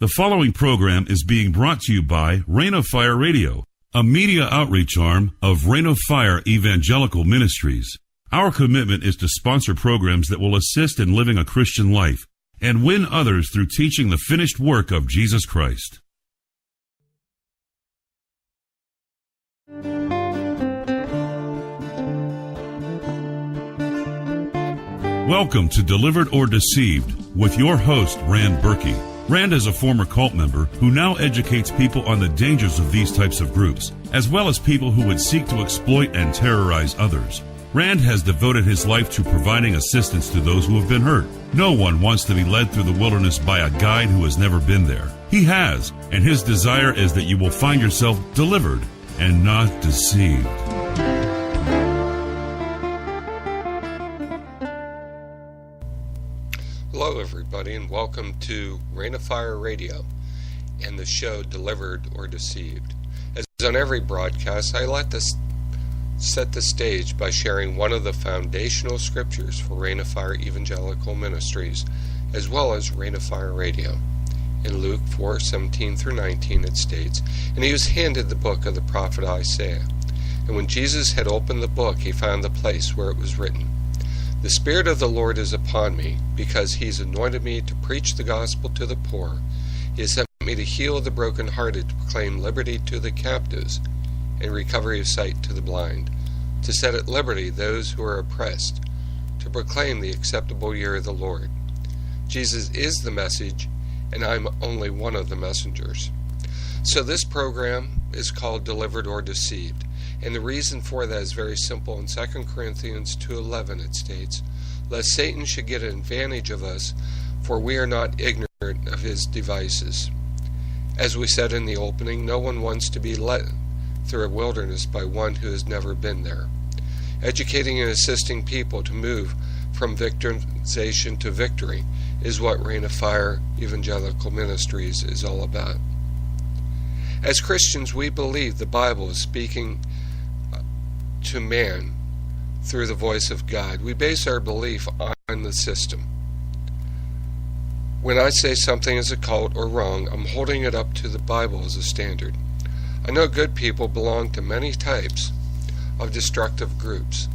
The following program is being brought to you by Reign of Fire Radio, a media outreach arm of Reign of Fire Evangelical Ministries. Our commitment is to sponsor programs that will assist in living a Christian life and win others through teaching the finished work of Jesus Christ. Welcome to Delivered or Deceived with your host, Rand Berkey. Rand is a former cult member who now educates people on the dangers of these types of groups, as well as people who would seek to exploit and terrorize others. Rand has devoted his life to providing assistance to those who have been hurt. No one wants to be led through the wilderness by a guide who has never been there. He has, and his desire is that you will find yourself delivered and not deceived. Hello everybody, and welcome to Reign of Fire Radio and the show Delivered or Deceived. As on every broadcast, I like to set the stage by sharing one of the foundational scriptures for Reign of Fire Evangelical Ministries, as well as Reign of Fire Radio. In Luke 4:17 through 19 it states, "And he was handed the book of the prophet Isaiah. And when Jesus had opened the book, he found the place where it was written, 'The Spirit of the Lord is upon me, because he's anointed me to preach the gospel to the poor. He has sent me to heal the brokenhearted, to proclaim liberty to the captives, and recovery of sight to the blind, to set at liberty those who are oppressed, to proclaim the acceptable year of the Lord.'" Jesus is the message, and I'm only one of the messengers. So this program is called Delivered or Deceived. And the reason for that is very simple. In 2 Corinthians 2:11 it states, "Lest Satan should get an advantage of us, for we are not ignorant of his devices." As we said in the opening, no one wants to be led through a wilderness by one who has never been there. Educating and assisting people to move from victimization to victory is what Reign of Fire Evangelical Ministries is all about. As Christians, we believe the Bible is speaking to man through the voice of God. We base our belief on the system. When I say something is a cult or wrong, I'm holding it up to the Bible as a standard. I know good people belong to many types of destructive groups.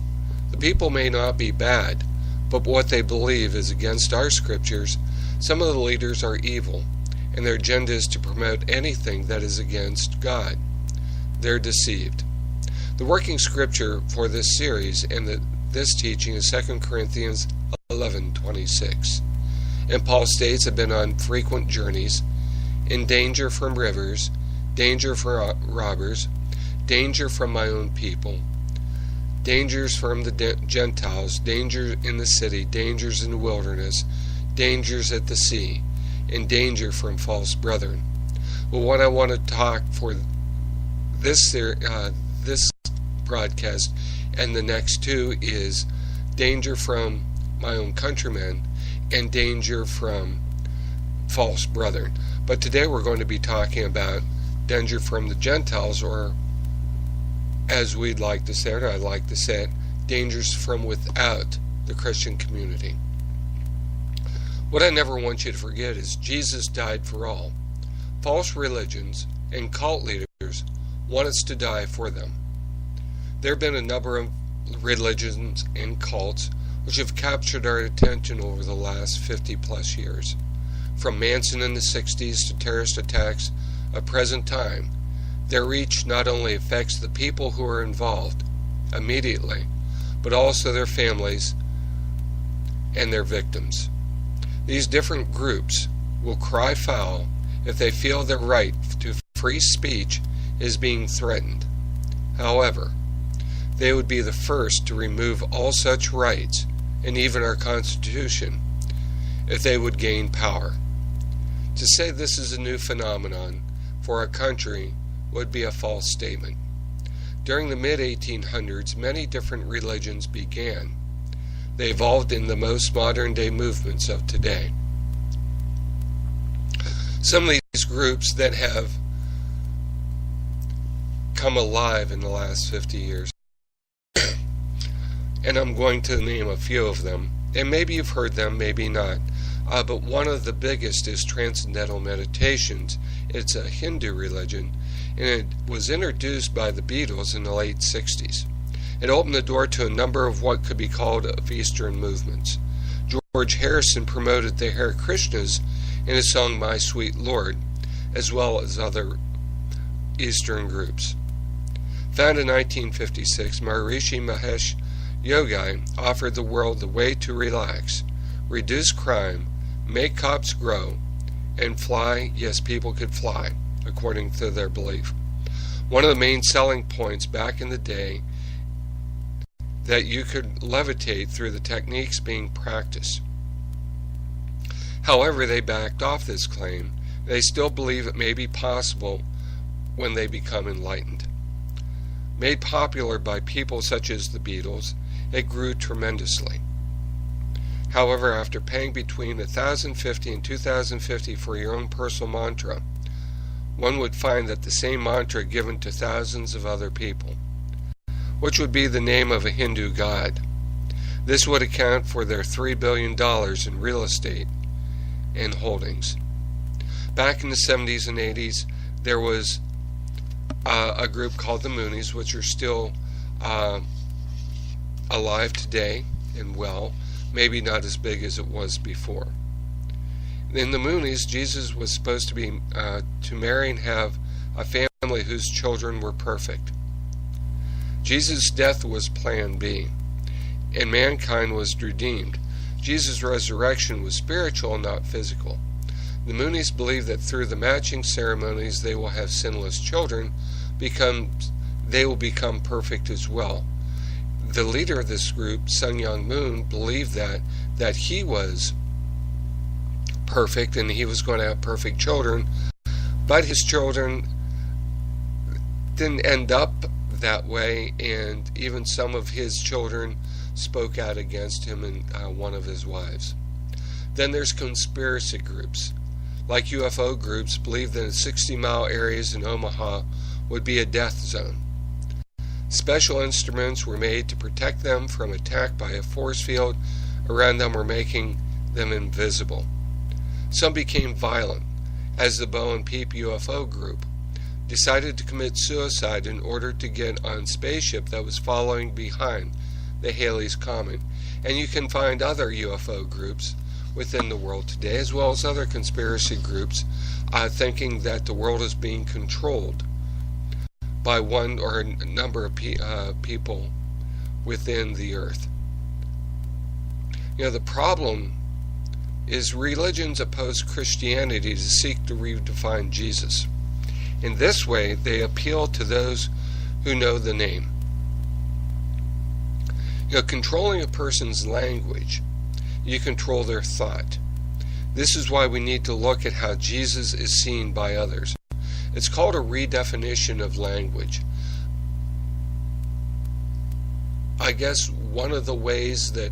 The people may not be bad, but what they believe is against our scriptures. Some of the leaders are evil, and their agenda is to promote anything that is against God. They're deceived. The working scripture for this series and this teaching is 2 Corinthians 11:26. And Paul states, "I've been on frequent journeys, in danger from rivers, danger from robbers, danger from my own people, dangers from the Gentiles, danger in the city, dangers in the wilderness, dangers at the sea, and danger from false brethren." Well, what I want to talk for this broadcast and the next two is danger from my own countrymen and danger from false brethren. But today we're going to be talking about danger from the Gentiles, or as we'd like to say it, or I'd like to say it, dangers from without the Christian community. What I never want you to forget is Jesus died for all. False religions and cult leaders want us to die for them. There have been a number of religions and cults which have captured our attention over the last 50 plus years. From Manson in the 60s to terrorist attacks of present time, their reach not only affects the people who are involved immediately, but also their families and their victims. These different groups will cry foul if they feel their right to free speech is being threatened. However, they would be the first to remove all such rights, and even our Constitution, if they would gain power. To say this is a new phenomenon for our country would be a false statement. During the mid-1800s, many different religions began. They evolved in the most modern-day movements of today. Some of these groups that have come alive in the last 50 years, and I'm going to name a few of them, and maybe you've heard them, maybe not. but one of the biggest is Transcendental Meditations. It's a Hindu religion, and it was introduced by the Beatles in the late 60s. It opened the door to a number of what could be called of Eastern movements. George Harrison promoted the Hare Krishnas in his song My Sweet Lord, as well as other Eastern groups. Founded in 1956, Maharishi Mahesh Yogi offered the world the way to relax, reduce crime, make crops grow, and fly. Yes, people could fly, according to their belief. One of the main selling points back in the day that you could levitate through the techniques being practiced. However, they backed off this claim. They still believe it may be possible when they become enlightened. Made popular by people such as the Beatles, it grew tremendously. However, after paying between $1,050 and $2,050 for your own personal mantra, one would find that the same mantra given to thousands of other people, which would be the name of a Hindu god. This would account for their $3 billion in real estate and holdings. Back in the 70s and 80s, there was a group called the Moonies, which are still alive today and well, maybe not as big as it was before. In the Moonies, Jesus was supposed to be to marry and have a family whose children were perfect. Jesus' death was plan B, and mankind was redeemed. Jesus' resurrection was spiritual, not physical. The Moonies believe that through the matching ceremonies they will have sinless children, they will become perfect as well. The leader of this group, Sun Myung Moon, believed that he was perfect and he was going to have perfect children, but his children didn't end up that way, and even some of his children spoke out against him and one of his wives. Then there's conspiracy groups. Like UFO groups, believe that 60-mile areas in Omaha would be a death zone. Special instruments were made to protect them from attack by a force field around them, or making them invisible. Some became violent, as the Bo and Peep UFO group decided to commit suicide in order to get on a spaceship that was following behind the Halley's Comet. And you can find other UFO groups within the world today, as well as other conspiracy groups thinking that the world is being controlled by one or a number of people within the earth. The problem is religions oppose Christianity to seek to redefine Jesus. In this way, they appeal to those who know the name. Controlling a person's language, you control their thought. This is why we need to look at how Jesus is seen by others. It's called a redefinition of language. I guess one of the ways that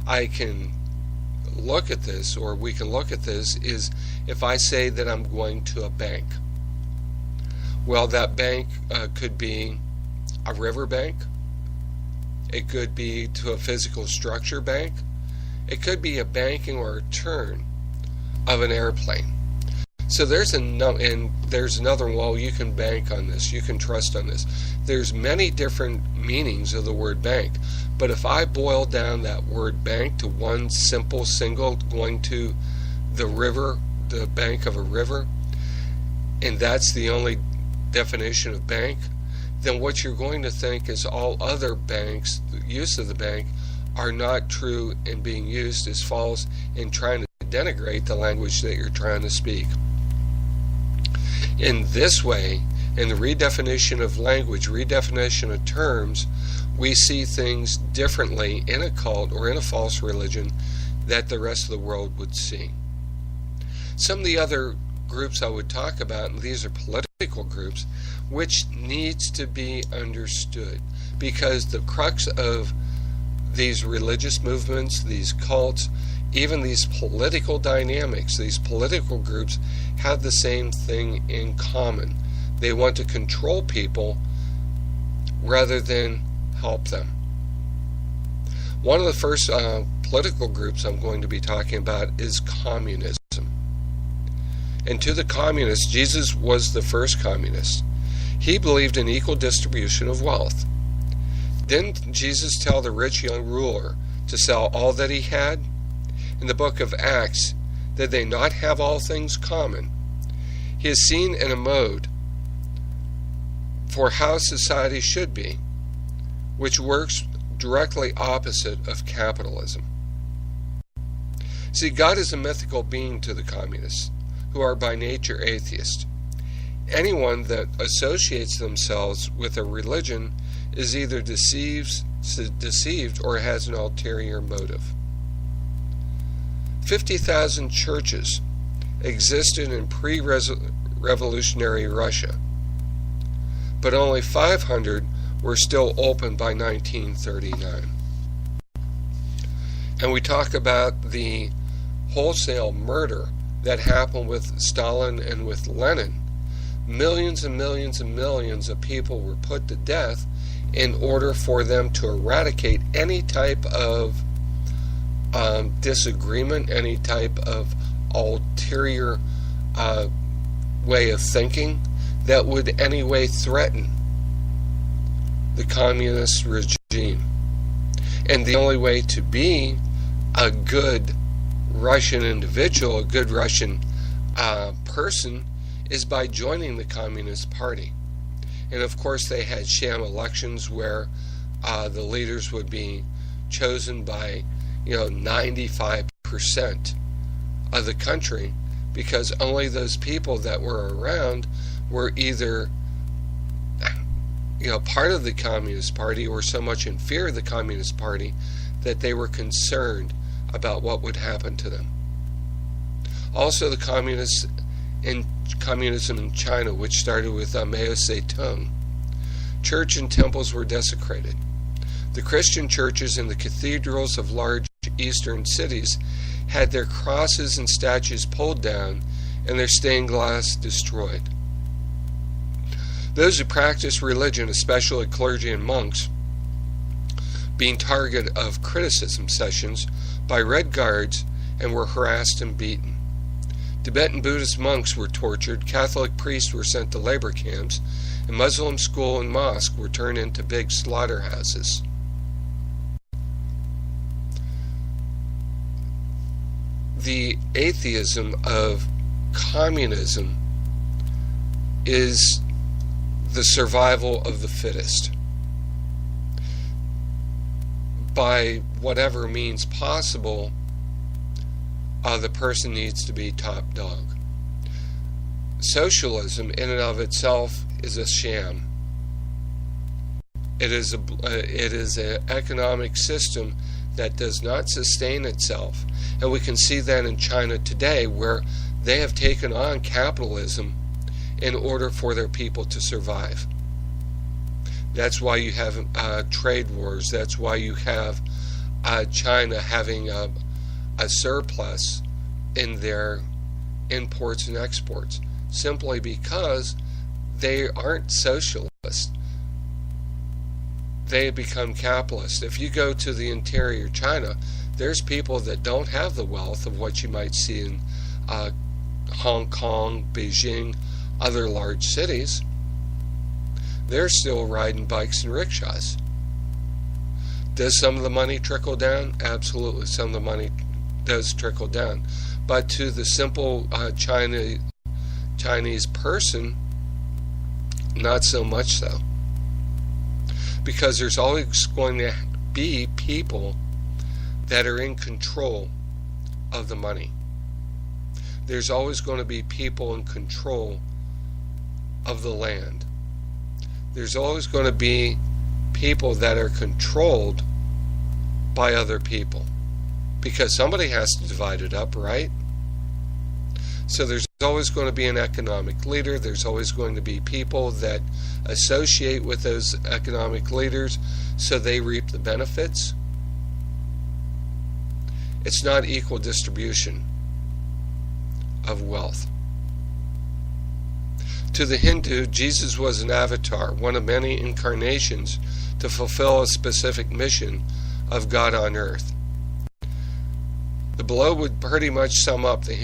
I can look at this, or we can look at this, is if I say that I'm going to a bank. Well, that bank could be a river bank. It could be to a physical structure bank. It could be a banking or a turn of an airplane. So there's another one. Well, you can bank on this. You can trust on this. There's many different meanings of the word bank. But if I boil down that word bank to one simple single, going to the river, the bank of a river, and that's the only definition of bank, then what you're going to think is all other banks, the use of the bank, are not true and being used as false and trying to denigrate the language that you're trying to speak. In this way, in the redefinition of language, redefinition of terms, we see things differently in a cult or in a false religion that the rest of the world would see. Some of the other groups I would talk about, and these are political groups, which needs to be understood, because the crux of these religious movements, these cults, even these political dynamics, these political groups have the same thing in common. They want to control people rather than help them. One of the first political groups I'm going to be talking about is communism. And to the communists, Jesus was the first communist. He believed in equal distribution of wealth. Didn't Jesus tell the rich young ruler to sell all that he had? In the book of Acts, did they not have all things common? He is seen in a mode for how society should be, which works directly opposite of capitalism. See, God is a mythical being to the communists, who are by nature atheists. Anyone that associates themselves with a religion is either deceived or has an ulterior motive. 50,000 churches existed in pre-revolutionary Russia, but only 500 were still open by 1939. And we talk about the wholesale murder that happened with Stalin and with Lenin. Millions and millions and millions of people were put to death in order for them to eradicate any type of disagreement, any type of ulterior way of thinking that would any way threaten the communist regime. And the only way to be a good Russian individual, a good Russian person, is by joining the Communist Party. And of course they had sham elections where the leaders would be chosen by 95% of the country, because only those people that were around were either part of the Communist Party or so much in fear of the Communist Party that they were concerned about what would happen to them. Also, the communism in China, which started with Mao Zedong, church and temples were desecrated. The Christian churches and the cathedrals of large eastern cities had their crosses and statues pulled down and their stained glass destroyed. Those who practiced religion, especially clergy and monks, being target of criticism sessions by Red Guards and were harassed and beaten. Tibetan Buddhist monks were tortured, Catholic priests were sent to labor camps, and Muslim school and mosque were turned into big slaughterhouses. The atheism of communism is the survival of the fittest. By whatever means possible, the person needs to be top dog. Socialism in and of itself is a sham. It is an economic system that does not sustain itself. And we can see that in China today, where they have taken on capitalism in order for their people to survive. That's why you have trade wars. That's why you have China having a surplus in their imports and exports, simply because they aren't socialist. They become capitalist. If you go to the interior China, there's people that don't have the wealth of what you might see in Hong Kong, Beijing, other large cities. They're still riding bikes and rickshaws. Does some of the money trickle down? Absolutely, some of the money does trickle down. But to the simple Chinese person, not so much so. Because there's always going to be people that are in control of the money. There's always going to be people in control of the land. There's always going to be people that are controlled by other people, because somebody has to divide it up, right? So there's always going to be an economic leader. There's always going to be people that associate with those economic leaders so they reap the benefits. It's not equal distribution of wealth. To the Hindu, Jesus was an avatar, one of many incarnations to fulfill a specific mission of God on earth. The below would pretty much sum up the